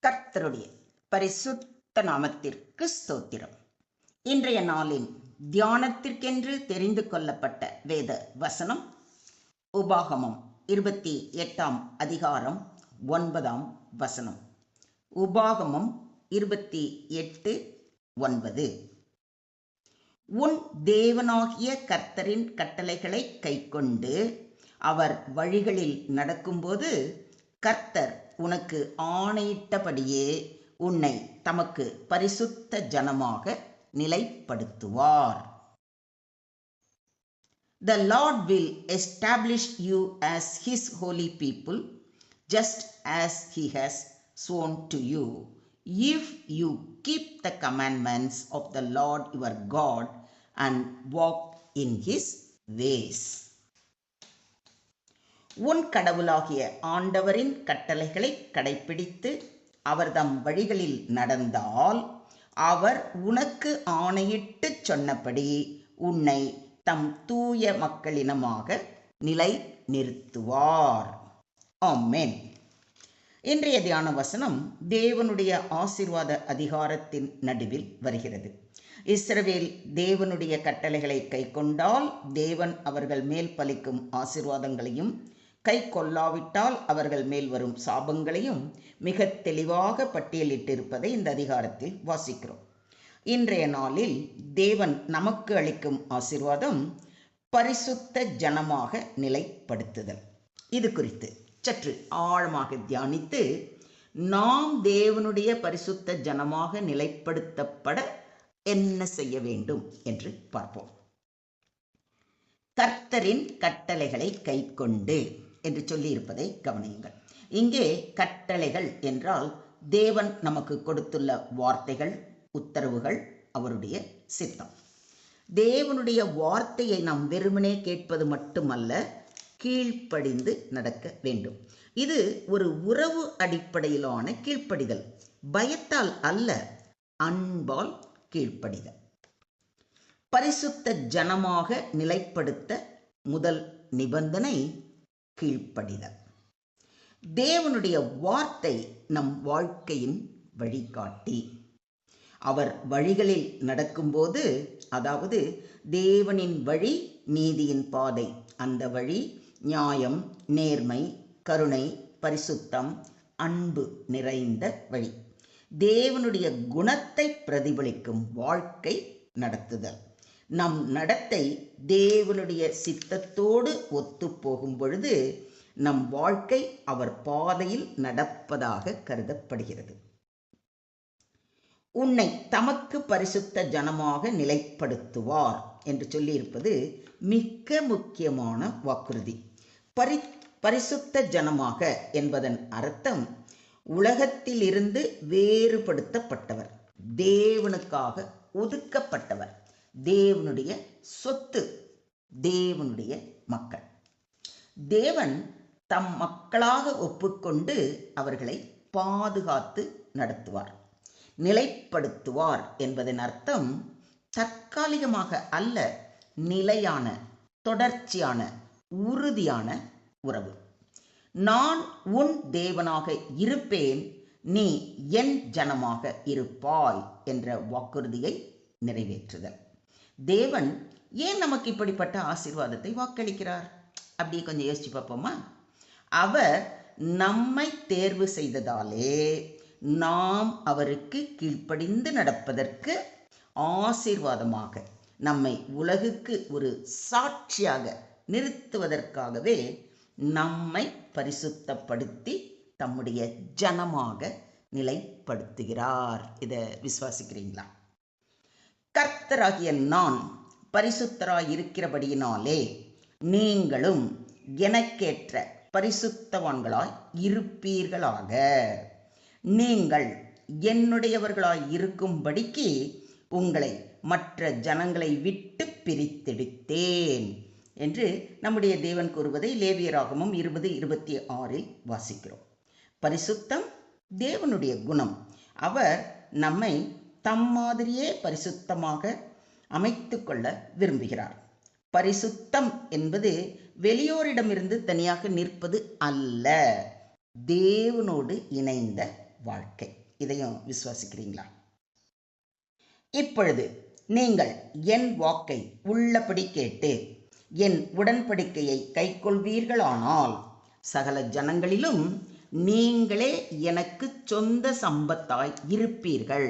கர்த்தருடைய பரிசுத்த நாமத்திற்கு ஸ்தோத்திரம். இன்றைய நாளின் தியானத்திற்கென்று தெரிந்து கொள்ளப்பட்ட வேத வசனம் உபாகமம் 28ஆம் அதிகாரம் 9ஆம் வசனம். உபாகமம் 28:9. உன் தேவனாகிய கர்த்தரின் கட்டளைகளை கைக்கொண்டு அவர் வழிகளில் நடக்கும்போது கர்த்தர் உனக்கு ஆணையிட்டபடியே உன்னை தமக்கு பரிசுத்த ஜனமாக நிலைப்படுத்துவார். The Lord will establish you as His holy people, just as He has sworn to you, if you keep the commandments of the Lord your God and walk in His ways. உன் கடவுளாகிய ஆண்டவரின் கட்டளைகளை கடைப்பிடித்து அவர்தம் வழிகளில் நடந்தால் அவர் உனக்கு ஆணையிட்டு சொன்னபடி உன்னை தம் தூய மக்களினமாக நிலை நிறுத்துவார். ஆமென். இன்றைய தியான வசனம் தேவனுடைய ஆசீர்வாத அதிகாரத்தின் நடுவில் வருகிறது. இஸ்ரவேல் தேவனுடைய கட்டளைகளை கைக்கொண்டால் தேவன் அவர்கள் மேல் பலிக்கும் ஆசீர்வாதங்களையும், கை கொள்ளாவிட்டால் அவர்கள் மேல் வரும் சாபங்களையும் மிக தெளிவாக பட்டியலிட்டிருப்பதை இந்த அதிகாரத்தில் வாசிக்கிறோம். இன்றைய நாளில் தேவன் நமக்கு அளிக்கும் ஆசீர்வாதம் பரிசுத்த ஜனமாக நிலைப்படுத்துதல். இது குறித்து சற்று ஆழமாக தியானித்து நாம் தேவனுடைய பரிசுத்த ஜனமாக நிலைப்படுத்தப்பட என்ன செய்ய வேண்டும் என்று பார்ப்போம். கர்த்தரின் கட்டளைகளை கைக்கொண்டு என்று சொல்லி இருப்பதை கவனியுங்கள். இங்கே கட்டளைகள் என்றால் தேவன் நமக்கு கொடுத்துள்ள வார்த்தைகள், உத்தரவுகள், அவருடைய சித்தம். தேவனுடைய வார்த்தையை நாம் வெறுமனே கேட்பது மட்டுமல்ல, கீழ்ப்படிந்து நடக்க வேண்டும். இது ஒரு உறவு அடிப்படையிலான கீழ்ப்படிதல், பயத்தால் அல்ல, அன்பால் கீழ்ப்படிதல். பரிசுத்த ஜனமாக நிலைப்படுத்த முதல் நிபந்தனை கீழ்ப்படிதல். தேவனுடைய வார்த்தை நம் வாழ்க்கையின் வழிகாட்டி. அவர் வழிகளில் நடக்கும்போது, அதாவது தேவனின் வழி நீதியின் பாதை, அந்த வழி நியாயம், நேர்மை, கருணை, பரிசுத்தம், அன்பு நிறைந்த வழி. தேவனுடைய குணத்தை பிரதிபலிக்கும் வாழ்க்கை நடத்துதல். நம் நடத்தை தேவனுடைய சித்தத்தோடு ஒத்து போகும் பொழுது நம் வாழ்க்கை அவர் பாதையில் நடப்பதாக கருதப்படுகிறது. உன்னை தமக்கு பரிசுத்த ஜனமாக நிலைப்படுத்துவார் என்று சொல்லியிருப்பது மிக முக்கியமான வாக்குறுதி. பரிசுத்த ஜனமாக என்பதன் அர்த்தம் உலகத்திலிருந்து வேறுபடுத்தப்பட்டவர், தேவனுக்காக ஒதுக்கப்பட்டவர், தேவனுடைய சொத்து, தேவனுடைய மக்கள். தேவன் தம் மக்களாக ஒப்புக்கொண்டு அவர்களை பாதுகாத்து நடத்துவார். நிலைப்படுத்துவார் என்பதன் அர்த்தம் தற்காலிகமாக அல்ல, நிலையான, தொடர்ச்சியான, உறுதியான உறவு. நான் உன் தேவனாக இருப்பேன், நீ என் ஜனமாக இருப்பாய் என்ற வாக்குறுதியை நிறைவேற்றுதல். தேவன் ஏன் நமக்கு இப்படிப்பட்ட ஆசீர்வாதத்தை வாக்களிக்கிறார்? அப்படியே கொஞ்சம் யோசிச்சு பார்ப்போமா? அவர் நம்மை தேர்வு செய்ததாலே நாம் அவருக்கு கீழ்ப்படிந்து நடப்பதற்கு ஆசீர்வாதமாக, நம்மை உலகுக்கு ஒரு சாட்சியாக நிறுத்துவதற்காகவே நம்மை பரிசுத்தப்படுத்தி தம்முடைய ஜனமாக நிலைப்படுத்துகிறார். இதை விசுவாசிக்கிறீங்களா? கர்த்தராகிய நான் பரிசுத்தராய் இருக்கிறபடியினாலே நீங்களும் எனக்கேற்ற பரிசுத்தவான்களாய் இருப்பீர்களாக. நீங்கள் என்னுடையவர்களாய் இருக்கும்படிக்கு உங்களை மற்ற ஜனங்களை விட்டு பிரித்தெடுத்தேன் என்று நம்முடைய தேவன் கூறுவதை லேவியராகமம் 20:26 வாசிக்கிறோம். பரிசுத்தம் தேவனுடைய குணம். அவர் நம்மை தம் மாதிரியே பரிசுத்தமாக அமைத்து கொள்ள விரும்புகிறார். பரிசுத்தம் என்பது வெளியோரிடமிருந்து தனியாக நிற்பது அல்ல, தேவனோடு இணைந்த வாழ்க்கை. இதையும் விசுவாசிக்கிறீங்களா? இப்பொழுது நீங்கள் என் வாக்கை உள்ளபடி கேட்டு என் உடன்படிக்கையை கைக்கொள்வீர்களானால் சகல ஜனங்களிலும் நீங்களே எனக்கு சொந்த சம்பத்தாய் இருப்பீர்கள்.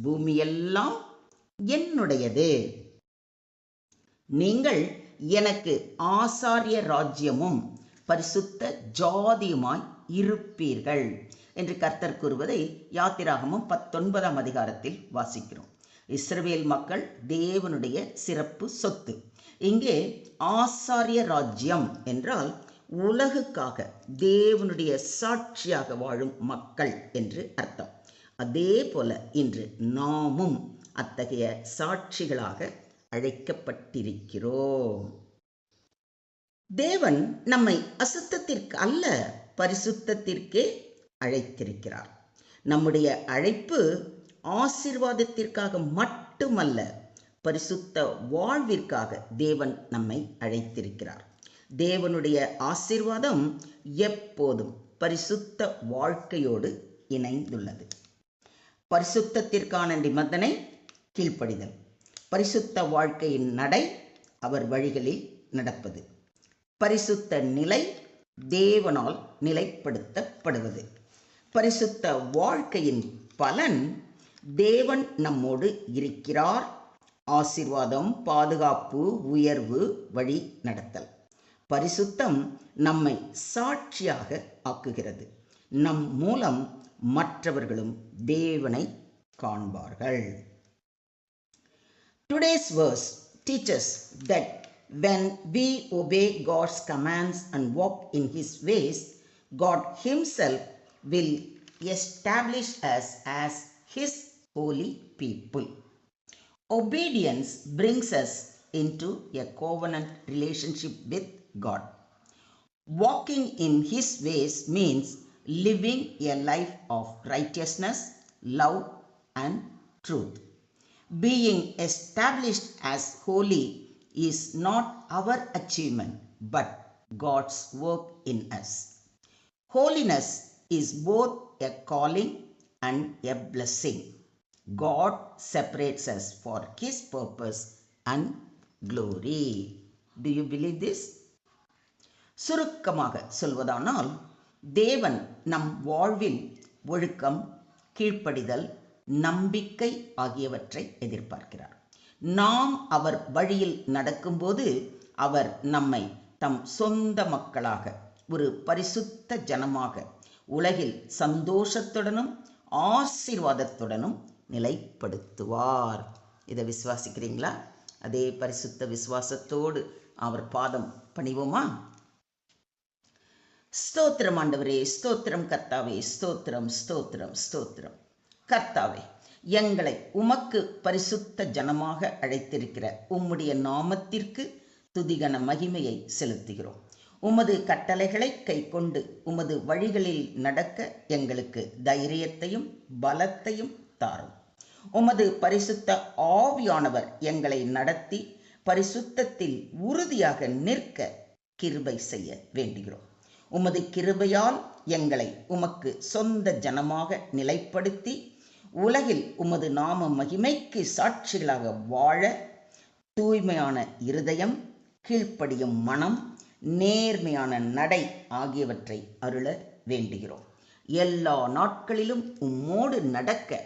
பூமியெல்லாம் என்னுடையது. நீங்கள் எனக்கு ஆசாரிய ராஜ்யமும் பரிசுத்த ஜாதியுமாய் இருப்பீர்கள் என்று கர்த்தர் கூறுவதை யாத்திராகமம் 19ஆம் அதிகாரத்தில் வாசிக்கிறோம். இஸ்ரவேல் மக்கள் தேவனுடைய சிறப்பு சொத்து. இங்கே ஆசாரிய ராஜ்யம் என்றால் உலகுக்காக தேவனுடைய சாட்சியாக வாழும் மக்கள் என்று அர்த்தம். அதே போல இன்று நாமும் அத்தகைய சாட்சிகளாக அழைக்கப்பட்டிருக்கிறோம். தேவன் நம்மை அசுத்தத்திற்கு அல்ல, பரிசுத்தத்திற்கே அழைத்திருக்கிறார். நம்முடைய அழைப்பு ஆசீர்வாதத்திற்காக மட்டுமல்ல, பரிசுத்த வாழ்விற்காக தேவன் நம்மை அழைத்திருக்கிறார். தேவனுடைய ஆசீர்வாதம் எப்போதும் பரிசுத்த வாழ்க்கையோடு இணைந்துள்ளது. பரிசுத்தத்திற்கான நிபந்தனை கீழ்ப்படிதல். பரிசுத்த வாழ்க்கையின் நடை அவர் வழிகளில் நடப்பது. பரிசுத்த நிலை தேவனால் நிலைப்படுத்தப்படுவது. பரிசுத்த வாழ்க்கையின் பலன் தேவன் நம்மோடு இருக்கிறார். ஆசீர்வாதம், பாதுகாப்பு, உயர்வு, வழி நடத்தல். பரிசுத்தம் நம்மை சாட்சியாக ஆக்குகிறது. நம் மூலம் மற்றவர்களும் தேவனை காண்பார்கள். Today's verse teaches that when we obey God's commands and walk in His ways, God Himself will establish us as His holy people. Obedience brings us into a covenant relationship with God. Walking in His ways means living a life of righteousness, love, and truth. Being established as holy is not our achievement, but God's work in us. Holiness is both a calling and a blessing. God separates us for His purpose and glory. Do you believe this? சுருக்கமாக சொல்வதானால், தேவன் நம் வாழ்வில் ஒழுக்கம், கீழ்ப்படிதல், நம்பிக்கை ஆகியவற்றை எதிர்பார்க்கிறார். நாம் அவர் வழியில் நடக்கும்போது அவர் நம்மை தம் சொந்த மக்களாக, ஒரு பரிசுத்த ஜனமாக உலகில் சந்தோஷத்துடனும் ஆசீர்வாதத்துடனும் நிலைப்படுத்துவார். இதை விசுவாசிக்கிறீங்களா? அதே பரிசுத்த விசுவாசத்தோடு அவர் பாதம் பணிவோமா? ஸ்தோத்திரம் ஆண்டவரே, ஸ்தோத்திரம் கர்த்தாவே, ஸ்தோத்திரம் ஸ்தோத்திரம் ஸ்தோத்திரம். கர்த்தாவே, எங்களை உமக்கு பரிசுத்த ஜனமாக அழைத்திருக்கிற உம்முடைய நாமத்திற்கு துதிகன மகிமையை செலுத்துகிறோம். உமது கட்டளைகளை கைக்கொண்டு உமது வழிகளில் நடக்க எங்களுக்கு தைரியத்தையும் பலத்தையும் தாரும். உமது பரிசுத்த ஆவியானவர் எங்களை நடத்தி பரிசுத்தத்தில் உறுதியாக நிற்க கிருபை செய்ய வேண்டுகிறோம். உமது கிருபையால் எங்களை உமக்கு சொந்த ஜனமாக நிலைப்படுத்தி உலகில் உமது நாம மகிமைக்கு சாட்சிகளாக வாழ தூய்மையான இருதயம், கீழ்ப்படியும் மனம், நேர்மையான நடை ஆகியவற்றை அருள வேண்டுகிறோம். எல்லா நாட்களிலும் உம்மோடு நடக்க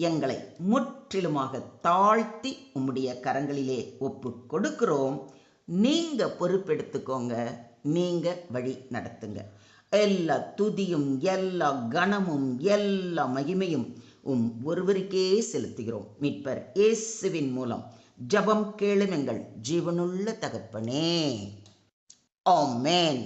எங்களை முற்றிலுமாக தாழ்த்தி உம்முடைய கரங்களிலே ஒப்பு கொடுக்கிறோம். நீங்க பொறுப்பெடுத்துக்கோங்க, நீங்க வழி நடத்துங்க. எல்லா துதியும், எல்லா கனமும், எல்லா மகிமையும் ஒருவருக்கே செலுத்துகிறோம். மீட்பர் இயேசுவின் மூலம் ஜெபம் கேளும் எங்கள் ஜீவனுள்ள தகப்பனே. ஆமென்.